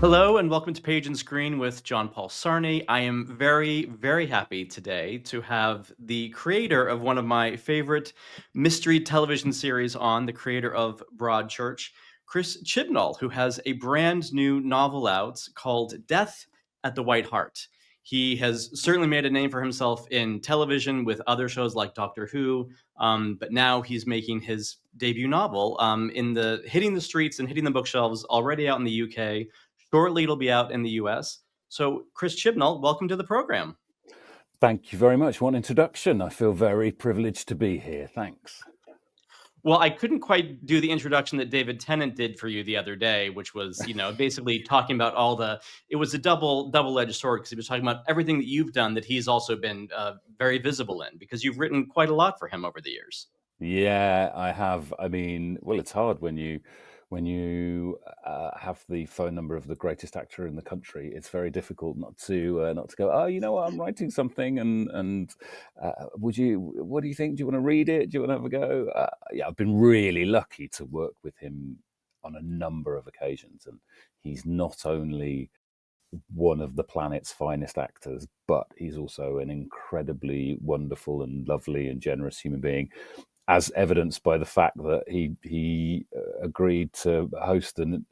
Hello and welcome to Page and Screen with John Paul Sarni. I am very, very happy today to have the creator of one of my favorite mystery television series on, the creator of Broadchurch, Chris Chibnall, who has a brand new novel out called Death at the White Hart. He has certainly made a name for himself in television with other shows like Doctor Who, but now he's making his debut novel hitting the streets and hitting the bookshelves already out in the UK. Shortly, it'll be out in the US. So, Chris Chibnall, welcome to the program. Thank you very much. What introduction. I feel very privileged to be here. Thanks. Well, I couldn't quite do the introduction that David Tennant did for you the other day, which was, basically talking about it was a double-edged sword because he was talking about everything that you've done that he's also been very visible in, because you've written quite a lot for him over the years. Yeah, I have. I mean, well, it's hard when you have the phone number of the greatest actor in the country. It's very difficult not to go. Oh, you know what? I'm writing something, and what do you think? Do you want to read it? Do you want to have a go? Yeah, I've been really lucky to work with him on a number of occasions, and he's not only one of the planet's finest actors, but he's also an incredibly wonderful and lovely and generous human being, as evidenced by the fact that he agreed to host and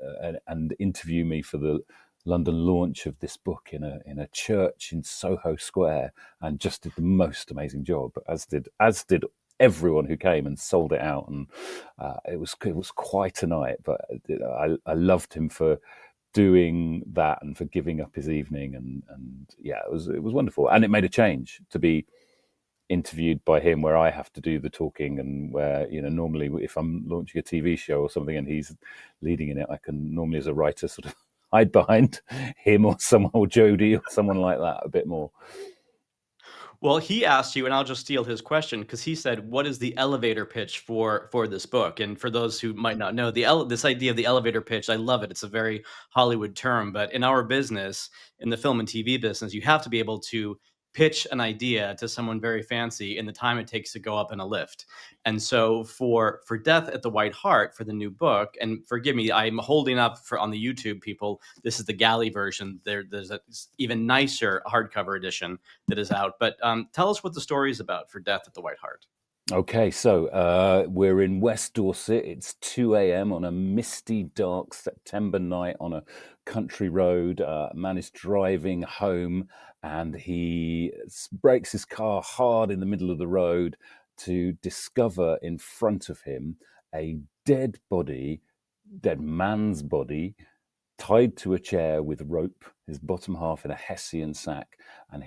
interview me for the London launch of this book in a church in Soho Square, and just did the most amazing job, as did everyone who came and sold it out. And it was quite a night. But I loved him for doing that and for giving up his evening, and yeah, it was wonderful. And it made a change to be interviewed by him, where I have to do the talking, and where normally if I'm launching a TV show or something and he's leading in it, I can normally, as a writer, sort of hide behind him or Jodie or someone like that a bit more. Well, he asked you, and I'll just steal his question, because he said, "What is the elevator pitch for this book?" And for those who might not know, this idea of the elevator pitch, I love it. It's a very Hollywood term, but in our business, in the film and TV business, you have to be able to pitch an idea to someone very fancy in the time it takes to go up in a lift. And so for Death at the White Hart, for the new book, and forgive me, I'm holding up on the YouTube people, this is the galley version. There's an even nicer hardcover edition that is out. But tell us what the story is about for Death at the White Hart. Okay, so we're in West Dorset. It's 2 a.m. on a misty, dark September night on a country road. A man is driving home, and he brakes his car hard in the middle of the road to discover in front of him a dead man's body, tied to a chair with rope, his bottom half in a Hessian sack, and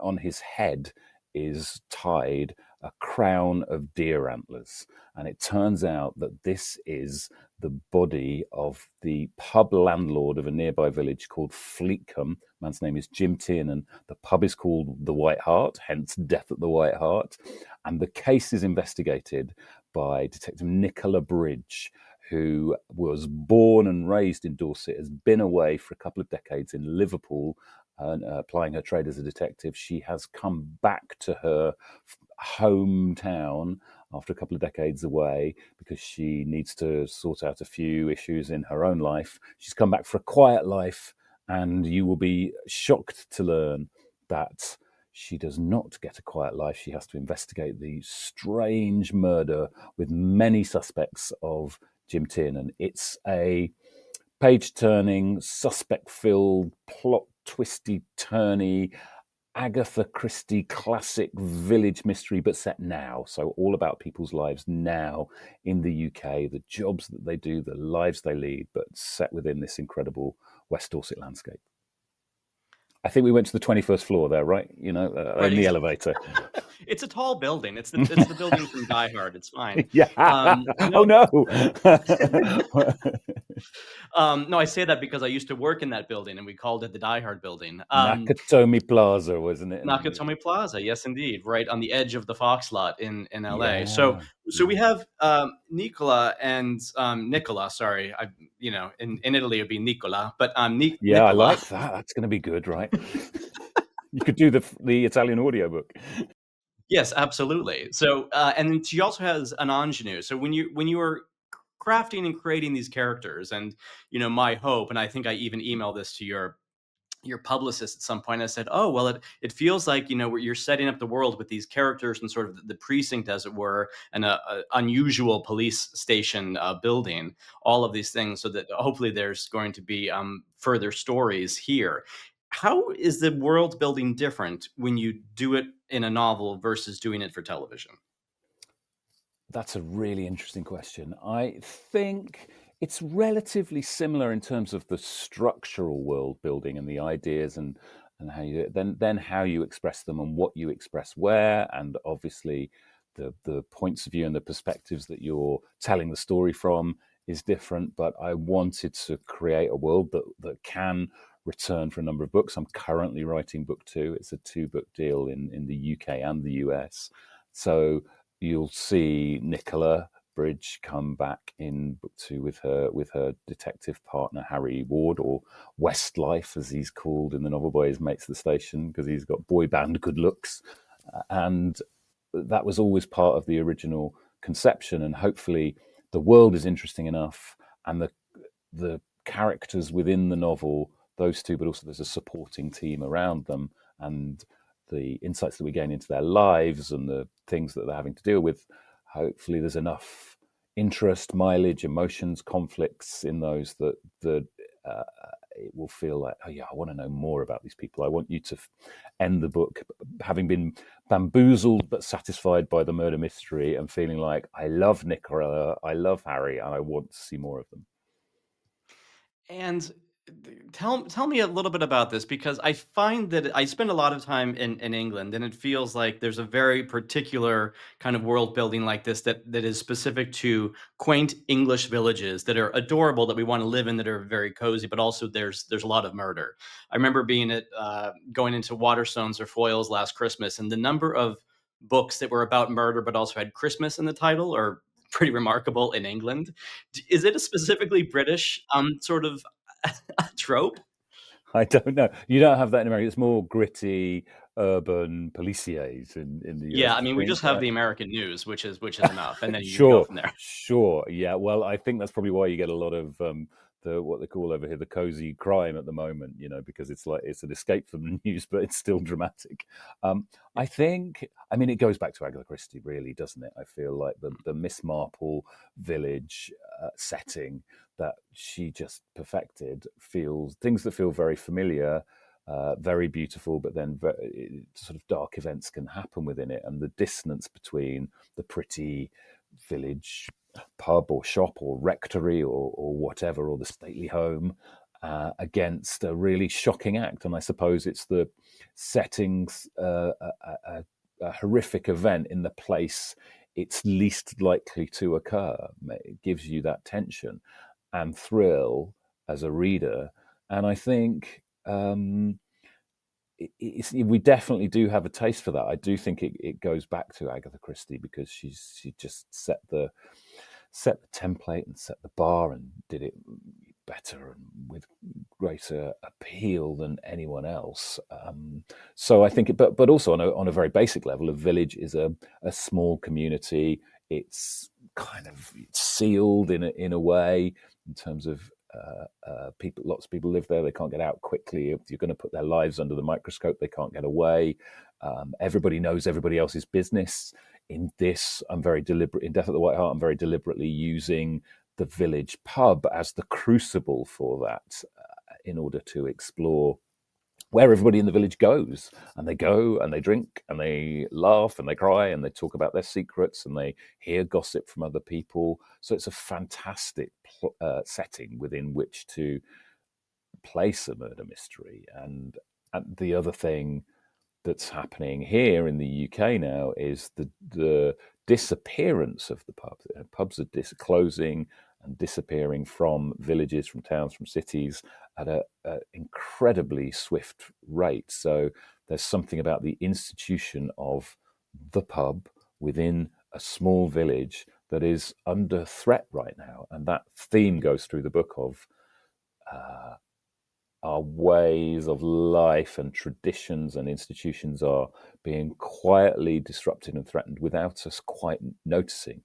on his head is tied a crown of deer antlers. And it turns out that this is the body of the pub landlord of a nearby village called Fleetcombe. Man's name is Jim Tiernan. The pub is called the White Hart, hence Death at the White Hart. And the case is investigated by Detective Nicola Bridge, who was born and raised in Dorset, has been away for a couple of decades in Liverpool, plying her trade as a detective. She has come back to her hometown after a couple of decades away because she needs to sort out a few issues in her own life. She's come back for a quiet life, and you will be shocked to learn that she does not get a quiet life. She has to investigate the strange murder with many suspects of Jim Tiernan. It's a page-turning, suspect-filled, plot-twisty-turny, Agatha Christie classic village mystery, but set now. So all about people's lives now in the UK, the jobs that they do, the lives they lead, but set within this incredible West Dorset landscape. I think we went to the 21st floor there, right? Right, in the elevator. It's a tall building. It's the building from Die Hard. It's fine. Yeah. Oh no. No, I say that because I used to work in that building, and we called it the Die Hard building. Nakatomi Plaza, wasn't it? Nakatomi Plaza, yes, indeed, right on the edge of the Fox lot in LA. Yeah. So we have Nicola and Nicola. Sorry, in Italy it would be Nicola, but yeah, Nicola. I like that. That's going to be good, right? You could do the Italian audiobook. Yes, absolutely. So and then she also has an ingenue. So when you were crafting and creating these characters. And my hope, and I think I even emailed this to your publicist at some point. I said, "Oh, well, it feels like where you're setting up the world with these characters and sort of the precinct, as it were, and a unusual police station building, all of these things, so that hopefully there's going to be further stories here." How is the world building different when you do it in a novel versus doing it for television? That's a really interesting question. I think it's relatively similar in terms of the structural world building and the ideas and how you do it. Then how you express them and what you express where, and obviously the points of view and the perspectives that you're telling the story from is different. But I wanted to create a world that can return for a number of books. I'm currently writing book 2. It's a 2-book deal in the UK and the US. So you'll see Nicola Bridge come back in book 2 with her detective partner Harry Ward, or Westlife as he's called in the novel by his mates at the station, because he's got boy band good looks. And that was always part of the original conception, and hopefully the world is interesting enough, and the characters within the novel, those two, but also there's a supporting team around them, and the insights that we gain into their lives and the things that they're having to deal with. Hopefully there's enough interest, mileage, emotions, conflicts in those that it will feel like, oh yeah, I want to know more about these people. I want you to end the book having been bamboozled but satisfied by the murder mystery, and feeling like, I love Nicola, I love Harry, and I want to see more of them. And tell me a little bit about this, because I find that I spend a lot of time in England, and it feels like there's a very particular kind of world building like this that is specific to quaint English villages that are adorable, that we want to live in, that are very cozy, but also there's a lot of murder. I remember being at going into Waterstones or Foyles last Christmas, and the number of books that were about murder but also had Christmas in the title are pretty remarkable in England. Is it a specifically British sort of trope? I don't know. You don't have that in America. It's more gritty, urban policiers in the Yeah, US, I I mean, we think, just have right? the American news, which is enough, and then you go Sure, from there. sure. Yeah. Well, I think that's probably why you get a lot of what they call over here the cozy crime at the moment. Because it's like it's an escape from the news, but it's still dramatic. I think. I mean, it goes back to Agatha Christie, really, doesn't it? I feel like the Miss Marple village setting that she just perfected feels things that feel very familiar, very beautiful, but then sort of dark events can happen within it, and the dissonance between the pretty village pub or shop or rectory or whatever, or the stately home, against a really shocking act. And I suppose it's the settings, a horrific event in the place it's least likely to occur. It gives you that tension and thrill as a reader. And I think we definitely do have a taste for that. I do think it goes back to Agatha Christie, because she just set the template and set the bar and did it better and with greater appeal than anyone else. So I think, but also on a very basic level, a village is a small community. It's kind of sealed in a way, in terms of people. Lots of people live there. They can't get out quickly. If you're going to put their lives under the microscope, they can't get away. Everybody knows everybody else's business. In this, I'm very deliberate. In Death at the White Hart, I'm very deliberately using the village pub as the crucible for that, in order to explore where everybody in the village goes. And they go and they drink and they laugh and they cry and they talk about their secrets and they hear gossip from other people. So it's a fantastic setting within which to place a murder mystery. And the other thing that's happening here in the UK now is the disappearance of the pubs. Pubs are closing and disappearing from villages, from towns, from cities at an incredibly swift rate. So there's something about the institution of the pub within a small village that is under threat right now. And that theme goes through the book of our ways of life and traditions and institutions are being quietly disrupted and threatened without us quite noticing,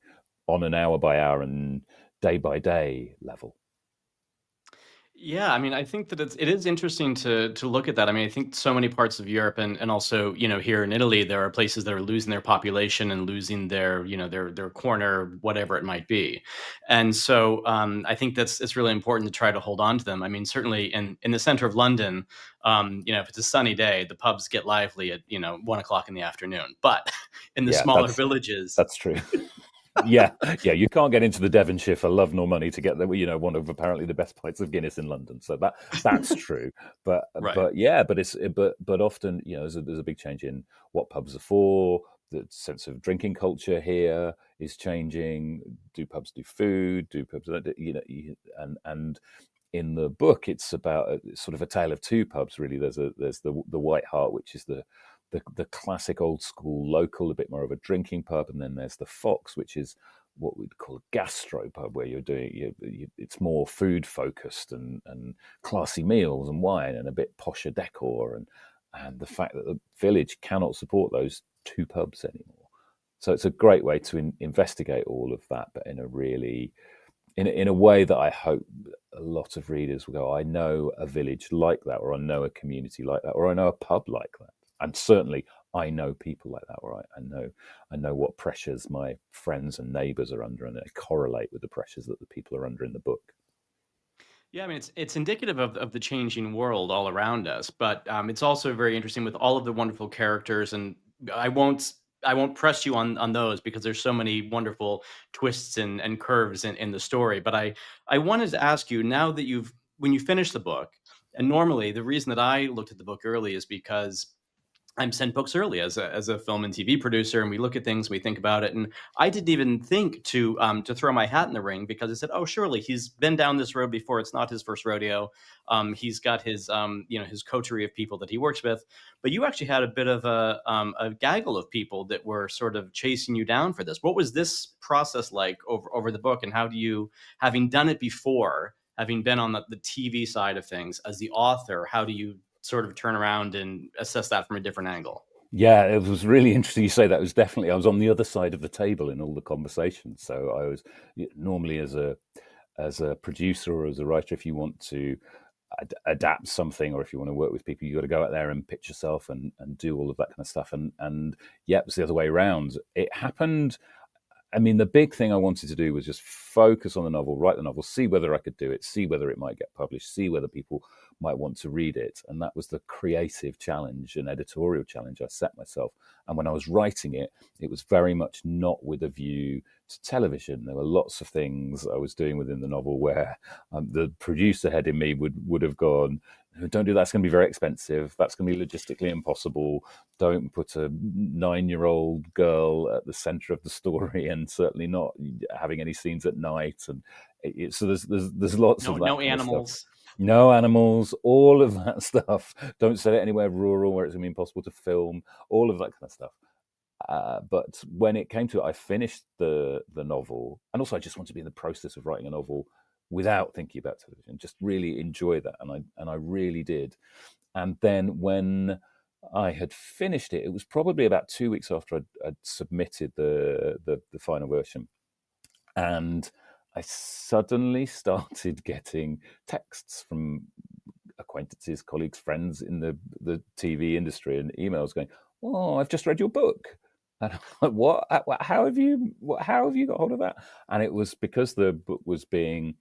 on an hour by hour and day by day level. Yeah, I mean, I think that it is interesting to look at that. I mean, I think so many parts of Europe and also, here in Italy, there are places that are losing their population and losing their, their corner, whatever it might be. And so I think it's really important to try to hold on to them. I mean, certainly in the center of London, if it's a sunny day, the pubs get lively at, 1 o'clock in the afternoon. But in the Yeah, smaller villages, that's true. Yeah, yeah, you can't get into the Devonshire for love nor money to get there. One of apparently the best pints of Guinness in London. So that's true. But right. but yeah, but often there's a big change in what pubs are for. The sense of drinking culture here is changing. Do pubs do food? Do pubs and in the book it's about sort of a tale of two pubs really. There's the White Hart, which is the classic old school local, a bit more of a drinking pub, and then there's the Fox, which is what we'd call a gastro pub, where you're doing it's more food focused and classy meals and wine and a bit posher decor, and the fact that the village cannot support those two pubs anymore. So it's a great way to investigate all of that, but in a really in a way that I hope a lot of readers will go, I know a village like that, or I know a community like that, or I know a pub like that. And certainly I know people like that, or I know what pressures my friends and neighbours are under, and they correlate with the pressures that the people are under in the book. Yeah, I mean, it's indicative of the changing world all around us, but it's also very interesting with all of the wonderful characters. And I won't I won't press you on those because there's so many wonderful twists and curves in the story. But I wanted to ask you now that when you finish the book, and normally the reason that I looked at the book early is because I'm sent books early as a film and TV producer, and we look at things, we think about it, and I didn't even think to throw my hat in the ring because I said, "Oh, surely he's been down this road before. It's not his first rodeo. He's got his his coterie of people that he works with." But you actually had a bit of a gaggle of people that were sort of chasing you down for this. What was this process like over the book, and how do you, having done it before, having been on the TV side of things as the author, how do you sort of turn around and assess that from a different angle? Yeah, it was really interesting you say that. It was definitely, I was on the other side of the table in all the conversations. So I was normally as a producer or as a writer, if you want to adapt something, or if you want to work with people, you got to go out there and pitch yourself and do all of that kind of stuff. And yeah, it was the other way around. It happened. I mean, the big thing I wanted to do was just focus on the novel, write the novel, see whether I could do it, see whether it might get published, see whether people might want to read it. And that was the creative challenge and editorial challenge I set myself. And when I was writing it, it was very much not with a view to television. There were lots of things I was doing within the novel where the producer head in me would have gone, don't do that, it's going to be very expensive, that's going to be logistically impossible, don't put a 9-year-old girl at the center of the story, and certainly not having any scenes at night. And so there's lots of that No kind of stuff. animals. No animals, all of that stuff. Don't set it anywhere rural where it's going to be impossible to film, all of that kind of stuff. But when it came to it, I finished the novel, and also I just wanted to be in the process of writing a novel without thinking about television, just really enjoy that, and I really did. And then when I had finished it, it was probably about 2 weeks after I'd submitted the final version, and I suddenly started getting texts from acquaintances, colleagues, friends in the TV industry, and emails going, "Oh, I've just read your book." And I'm like, "What? How have you? How have you got hold of that?" And it was because the book was being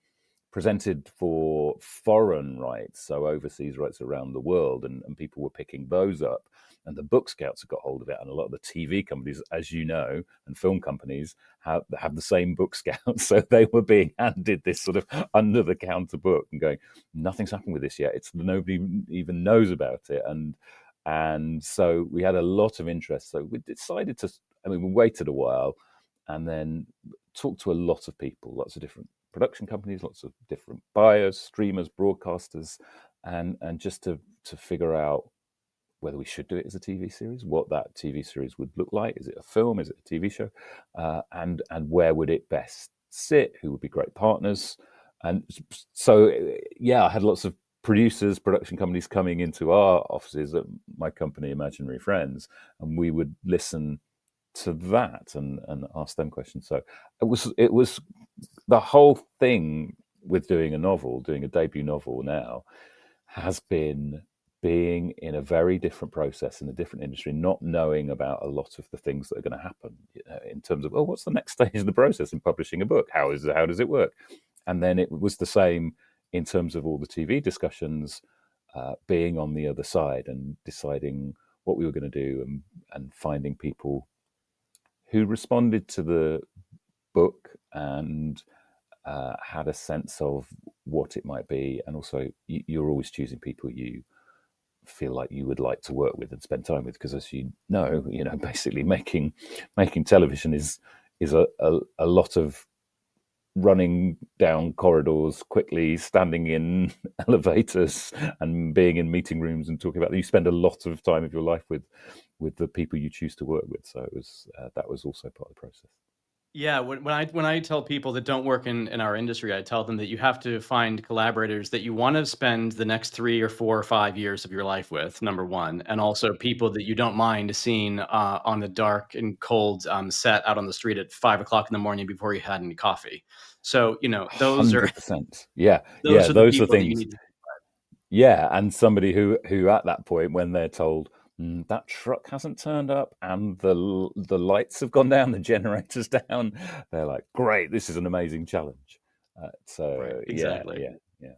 presented for foreign rights, so overseas rights around the world, and people were picking those up. And the book scouts have got hold of it, and a lot of the TV companies, as you know, and film companies have the same book scouts. So they were being handed this sort of under the counter book and going, nothing's happened with this yet. It's nobody even knows about it. And so we had a lot of interest. So we decided to, I mean, we waited a while and then talked to a lot of people, lots of different production companies, lots of different buyers, streamers, broadcasters, and just to figure out whether we should do it as a TV series, what that TV series would look like. Is it a film? Is it a TV show? And where would it best sit? Who would be great partners? And so, yeah, I had lots of producers, production companies coming into our offices at my company, Imaginary Friends, and we would listen to that and ask them questions. So it was the whole thing with doing a novel, doing a debut novel now, has been being in a very different process in a different industry, not knowing about a lot of the things that are going to happen, in terms of, oh, what's the next stage of the process in publishing a book? How does it work? And then it was the same in terms of all the TV discussions, being on the other side and deciding what we were going to do, and finding people who responded to the book and had a sense of what it might be. And also, you're always choosing people you feel like you would like to work with and spend time with, because, as you know, basically making television is a lot of running down corridors quickly, standing in elevators, and being in meeting rooms and talking about. You spend a lot of time of your life with the people you choose to work with. So it was that was also part of the process. Yeah, when I tell people that don't work in our industry, I tell them that you have to find collaborators that you want to spend the next 3 or 4 or 5 years of your life with, number one, and also people that you don't mind seeing on the dark and cold set out on the street at 5 o'clock in the morning before you had any coffee. So those are 100%. Yeah, those are the those are people that you things. need. Yeah, and somebody who at that point, when they're told, that truck hasn't turned up and the lights have gone down, the generators down, they're like, great, this is an amazing challenge. Right, So yeah, exactly. yeah, yeah.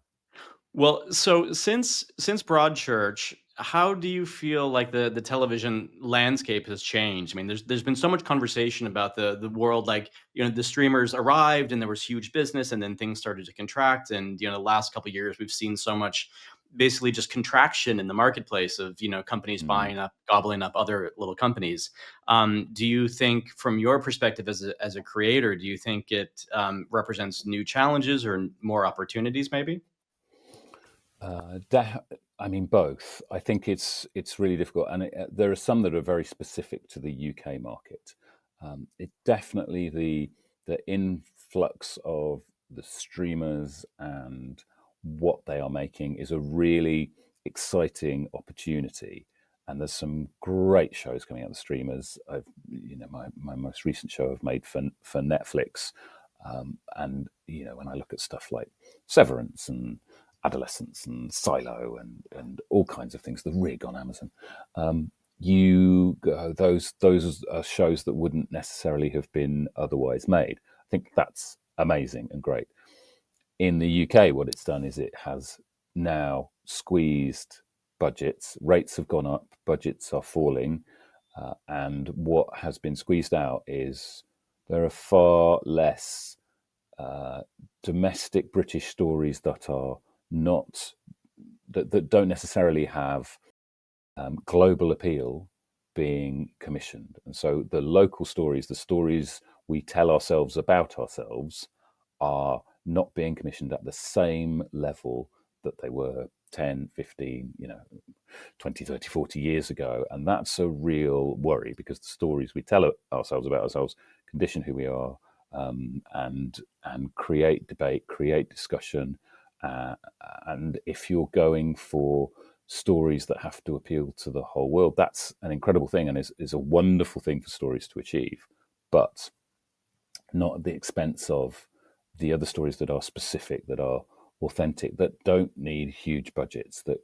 Well, so since Broadchurch, how do you feel like the television landscape has changed? I mean, there's been so much conversation about the world, like the streamers arrived and there was huge business, and then things started to contract, and the last couple of years we've seen so much basically just contraction in the marketplace of companies Mm. buying up, gobbling up other little companies. Do you think, from your perspective as a creator, do you think it represents new challenges or more opportunities, maybe? I mean, both. I think it's really difficult, and there are some that are very specific to the UK market. It definitely the influx of the streamers and what they are making is a really exciting opportunity. And there's some great shows coming out of the streamers. My most recent show I've made for Netflix, and when I look at stuff like Severance and Adolescence and Silo and all kinds of things, The Rig on Amazon. You go, those are shows that wouldn't necessarily have been otherwise made. I think that's amazing and great. In the UK, what it's done is it has now squeezed budgets. Rates have gone up, budgets are falling, and what has been squeezed out is there are far less domestic British stories that are not that don't necessarily have global appeal being commissioned. And so the local stories, the stories we tell ourselves about ourselves, are not being commissioned at the same level that they were 10, 15, 20, 30, 40 years ago. And that's a real worry, because the stories we tell ourselves about ourselves condition who we are, and create debate, create discussion. And if you're going for stories that have to appeal to the whole world, that's an incredible thing, and is a wonderful thing for stories to achieve, but not at the expense of the other stories that are specific, that are authentic, that don't need huge budgets, that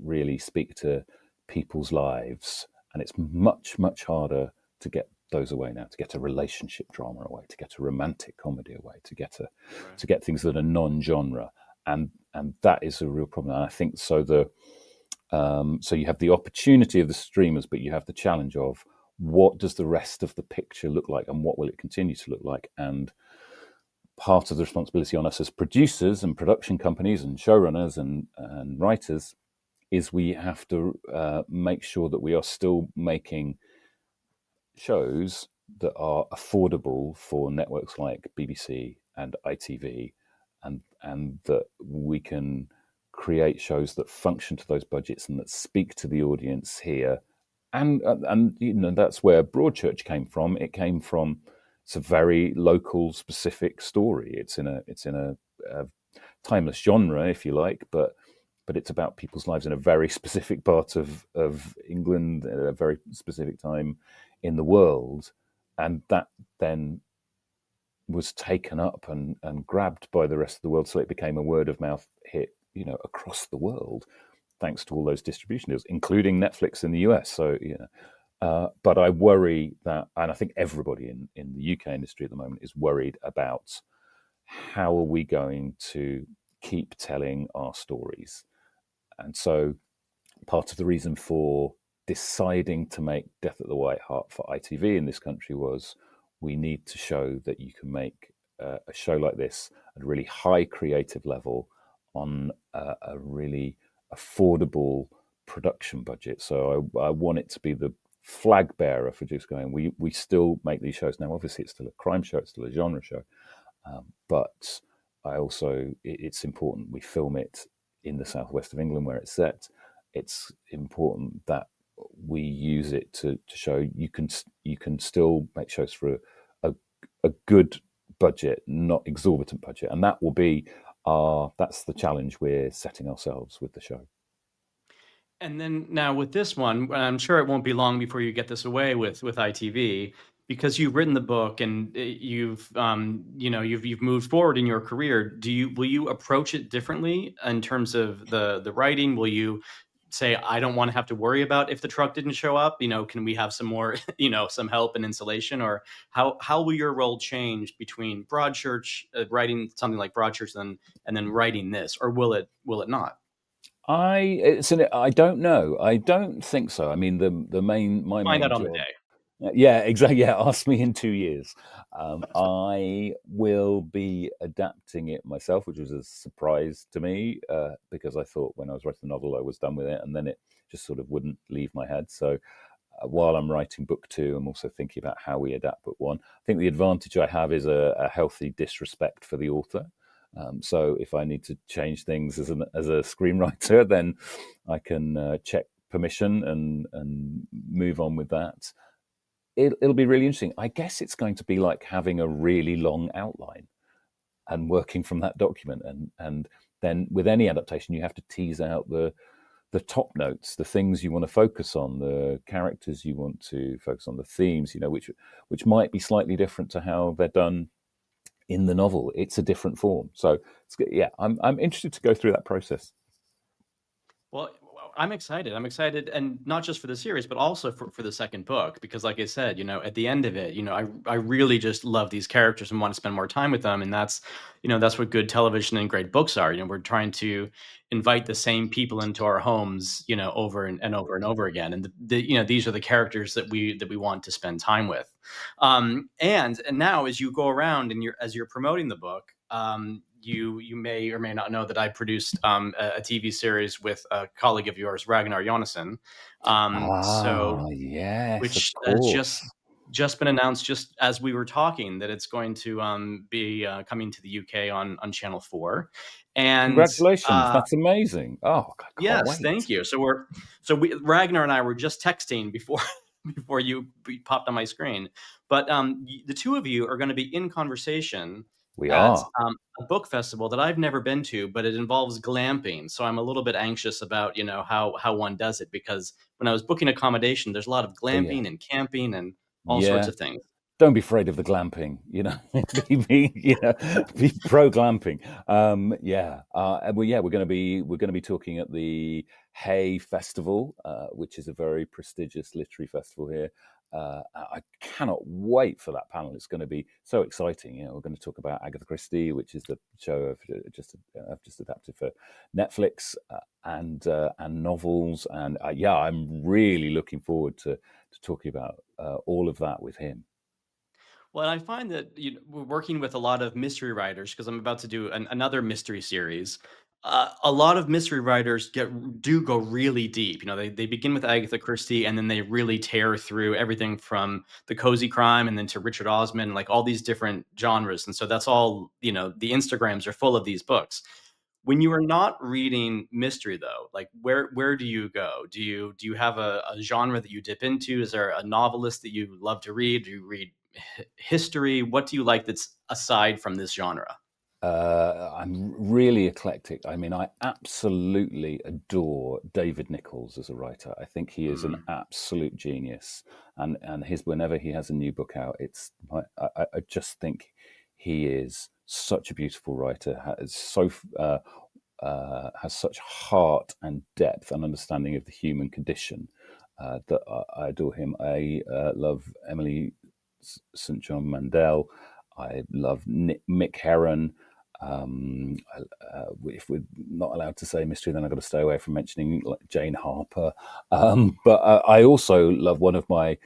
really speak to people's lives. And it's much, much harder to get those away now, to get a relationship drama away, to get a romantic comedy away, to get Right. to get things that are non-genre. And that is a real problem. And I think so so you have the opportunity of the streamers, but you have the challenge of, what does the rest of the picture look like, and what will it continue to look like? And part of the responsibility on us as producers and production companies and showrunners and writers is we have to make sure that we are still making shows that are affordable for networks like BBC and ITV, and that we can create shows that function to those budgets and that speak to the audience here. And that's where Broadchurch came from. It came from, it's a very local, specific story. It's in a timeless genre, if you like, but it's about people's lives in a very specific part of England at a very specific time in the world. And that then was taken up and grabbed by the rest of the world. So it became a word of mouth hit, across the world, thanks to all those distribution deals, including Netflix in the US. So, but I worry that, and I think everybody in the UK industry at the moment is worried about how are we going to keep telling our stories. And so part of the reason for deciding to make Death at the White Hart for ITV in this country was we need to show that you can make a show like this at a really high creative level on a really affordable production budget. So I want it to be the flag bearer for just going, we still make these shows. Now, obviously, it's still a crime show, it's still a genre show, but it's important we film it in the southwest of England where it's set. It's important that we use it to show you can still make shows for a good budget, not exorbitant budget, and that will be that's the challenge we're setting ourselves with the show. And then now with this one, I'm sure it won't be long before you get this away with ITV, because you've written the book and you've moved forward in your career. Will you approach it differently in terms of the writing? Will you say, I don't want to have to worry about if the truck didn't show up? Can we have some more some help and insulation? Or how will your role change between Broadchurch, writing something like Broadchurch, and then writing this, or will it not? I don't know. I don't think so. I mean, my Find out main on the job. day. Yeah, exactly. Yeah, ask me in 2 years. I will be adapting it myself, which was a surprise to me because I thought when I was writing the novel I was done with it, and then it just sort of wouldn't leave my head. So while I'm writing book 2, I'm also thinking about how we adapt book 1. I think the advantage I have is a healthy disrespect for the author. So if I need to change things as a screenwriter, then I can check permission and move on with that. It'll be really interesting. I guess it's going to be like having a really long outline and working from that document. And then with any adaptation, you have to tease out the top notes, the things you want to focus on, the characters you want to focus on, the themes, which might be slightly different to how they're done in the novel. It's a different form. So I'm interested to go through that process. Well, I'm excited. I'm excited, and not just for the series, but also for the second book, because, like I said, at the end of it, I really just love these characters and want to spend more time with them, and that's what good television and great books are. We're trying to invite the same people into our homes, over and over and over again, and these are the characters that we want to spend time with. And now, as you go around and as you're promoting the book, you may or may not know that I produced a TV series with a colleague of yours, Ragnar Jonasson. Yes, of Which has course. just been announced just as we were talking, that it's going to be coming to the UK on Channel 4. And Congratulations. That's amazing. Oh, I can't yes, wait. thank you. Ragnar and I were just texting before before you popped on my screen. But the two of you are going to be in conversation We at are. a book festival that I've never been to, but it involves glamping. So I'm a little bit anxious about how one does it, because when I was booking accommodation, there's a lot of Oh, yeah. glamping and camping and all sorts Yeah. of things. Don't be afraid of the glamping, be pro glamping. We're going to be talking at the Hay Festival, which is a very prestigious literary festival here. I cannot wait for that panel. It's going to be so exciting. We're going to talk about Agatha Christie, which is the show I've just adapted for Netflix, and novels. And I'm really looking forward to talking about all of that with him. Well, I find that we're working with a lot of mystery writers, because I'm about to do another mystery series. A lot of mystery writers do go really deep. They begin with Agatha Christie, and then they really tear through everything from the cozy crime and then to Richard Osman, like all these different genres. And so that's all. The Instagrams are full of these books. When you are not reading mystery, though, like where do you go? Do you have a genre that you dip into? Is there a novelist that you love to read? Do you read history? What do you like that's aside from this genre? I'm really eclectic. I mean, I absolutely adore David Nichols as a writer. I think he is an Mm. absolute genius, and whenever he has a new book out, I just think He is such a beautiful writer, has such heart and depth and understanding of the human condition that I adore him. I love Emily St. John Mandel. I love Mick Herron. If we're not allowed to say mystery, then I've got to stay away from mentioning like Jane Harper. But I also love one of my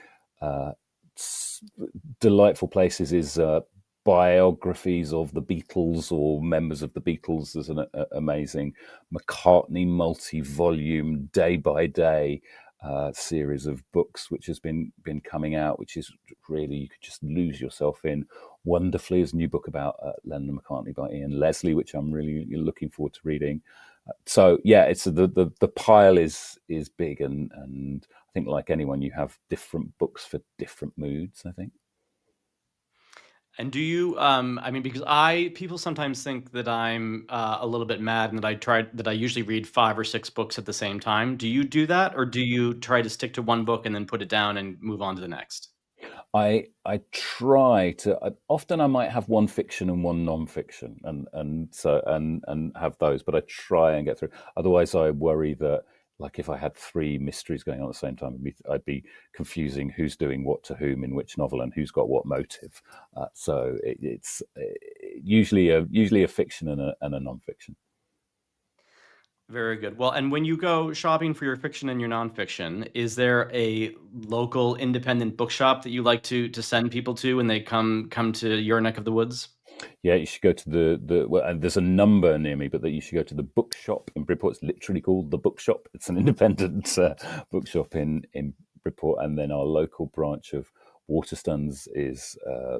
delightful places is biographies of the Beatles or members of the Beatles. There's an amazing McCartney multi-volume, day by day series of books which has been coming out, which is really, you could just lose yourself in wonderfully. There's a new book about Lennon and McCartney by Ian Leslie, which I'm really looking forward to reading. So yeah, it's the pile is big, and I think like anyone, you have different books for different moods, I think. And do you, I mean, because people sometimes think that I'm a little bit mad and that I usually read 5 or 6 books at the same time. Do you do that, or do you try to stick to one book and then put it down and move on to the next? I try to. Often I might have one fiction and one non-fiction, and have those, but I try and get through. Otherwise, I worry that, like, if I had 3 mysteries going on at the same time, I'd be confusing who's doing what to whom in which novel and who's got what motive. So it's usually a fiction and a non-fiction. Very good. Well, and when you go shopping for your fiction and your nonfiction, is there a local independent bookshop that you like to send people to when they come to your neck of the woods? Yeah, you should go to the well, and there's a number near me, but that you should go to the bookshop in Bridport. It's literally called the Bookshop. It's an independent bookshop in Bridport, and then our local branch of Waterstones is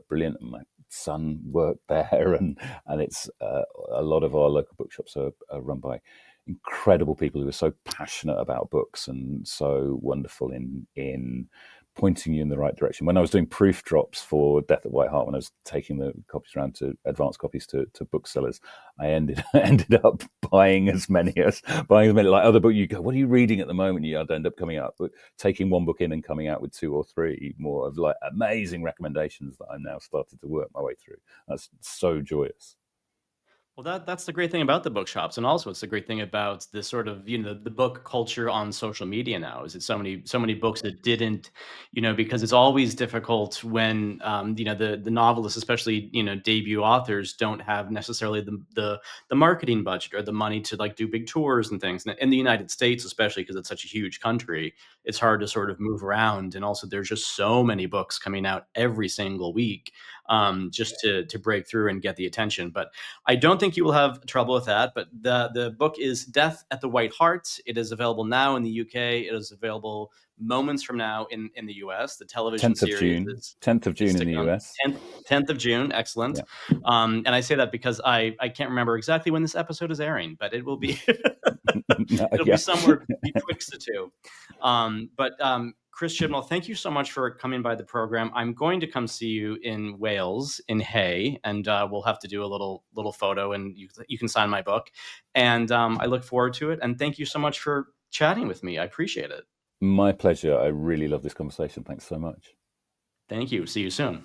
brilliant. And my son worked there, and it's a lot of our local bookshops are run by incredible people who are so passionate about books and so wonderful in pointing you in the right direction. When I was doing proof drops for Death at White Hart, when I was taking the copies around to advance copies to booksellers, I ended up buying as many like other books. You go, what are you reading at the moment? I'd end up coming out, taking one book in and coming out with 2 or 3 more of like amazing recommendations that I'm now started to work my way through. That's so joyous. Well, that's the great thing about the bookshops, and also it's the great thing about the sort of, the book culture on social media now, is that so many books that didn't, because it's always difficult when, the novelists, especially, debut authors, don't have necessarily the marketing budget or the money to like do big tours and things. And in the United States, especially because it's such a huge country, it's hard to sort of move around, and also there's just so many books coming out every single week, just to break through and get the attention. But I don't think you will have trouble with that. But the book is Death at the White Hart. It is available now in the UK. It is available moments from now in the US. The television 10th of series June, is 10th of June to in the come. US. 10th of June, excellent. Yeah. And I say that because I can't remember exactly when this episode is airing, but it will be it'll be Yeah. somewhere betwixt the two. But Chris Chibnall, thank you so much for coming by the program. I'm going to come see you in Wales, in Hay, and we'll have to do a little photo, and you can sign my book. And I look forward to it. And thank you so much for chatting with me. I appreciate it. My pleasure. I really love this conversation. Thanks so much. Thank you. See you soon.